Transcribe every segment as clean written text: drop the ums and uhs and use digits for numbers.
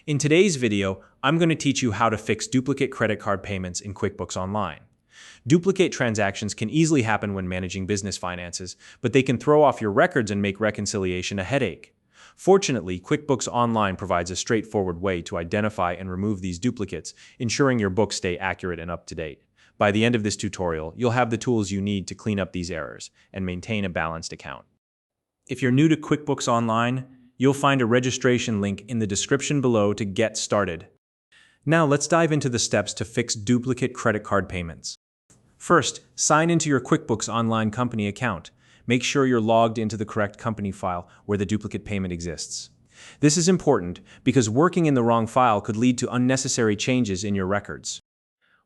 In today's video, I'm going to teach you how to fix duplicate credit card payments in QuickBooks Online. Duplicate transactions can easily happen when managing business finances, but they can throw off your records and make reconciliation a headache. Fortunately, QuickBooks Online provides a straightforward way to identify and remove these duplicates, ensuring your books stay accurate and up to date. By the end of this tutorial, you'll have the tools you need to clean up these errors and maintain a balanced account. If you're new to QuickBooks Online, you'll find a registration link in the description below to get started. Now let's dive into the steps to fix duplicate credit card payments. First, sign into your QuickBooks Online company account. Make sure you're logged into the correct company file where the duplicate payment exists. This is important because working in the wrong file could lead to unnecessary changes in your records.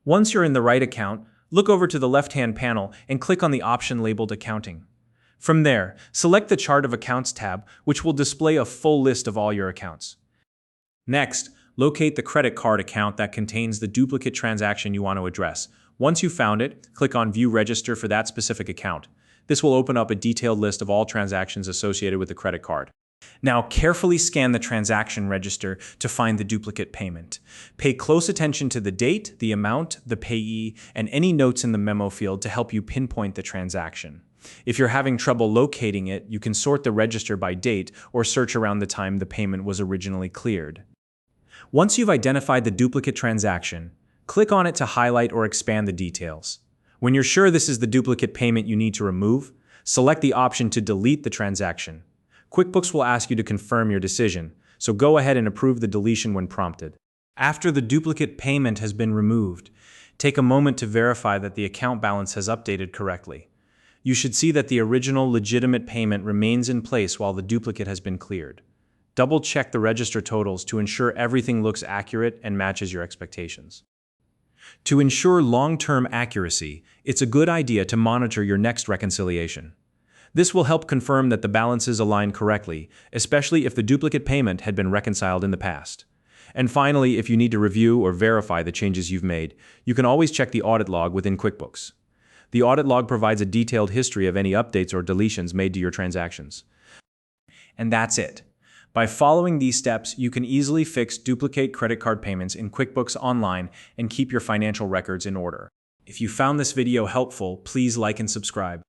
Once you're in the right account, look over to the left-hand panel and click on the option labeled Accounting. From there, select the Chart of Accounts tab, which will display a full list of all your accounts. Next, locate the credit card account that contains the duplicate transaction you want to address. Once you've found it, click on View Register for that specific account. This will open up a detailed list of all transactions associated with the credit card. Now, carefully scan the transaction register to find the duplicate payment. Pay close attention to the date, the amount, the payee, and any notes in the memo field to help you pinpoint the transaction. If you're having trouble locating it, you can sort the register by date or search around the time the payment was originally cleared. Once you've identified the duplicate transaction, click on it to highlight or expand the details. When you're sure this is the duplicate payment you need to remove, select the option to delete the transaction. QuickBooks will ask you to confirm your decision, so go ahead and approve the deletion when prompted. After the duplicate payment has been removed, take a moment to verify that the account balance has updated correctly. You should see that the original legitimate payment remains in place while the duplicate has been cleared. Double-check the register totals to ensure everything looks accurate and matches your expectations. To ensure long-term accuracy, it's a good idea to monitor your next reconciliation. This will help confirm that the balances align correctly, especially if the duplicate payment had been reconciled in the past. And finally, if you need to review or verify the changes you've made, you can always check the audit log within QuickBooks. The audit log provides a detailed history of any updates or deletions made to your transactions. And that's it. By following these steps, you can easily fix duplicate credit card payments in QuickBooks Online and keep your financial records in order. If you found this video helpful, please like and subscribe.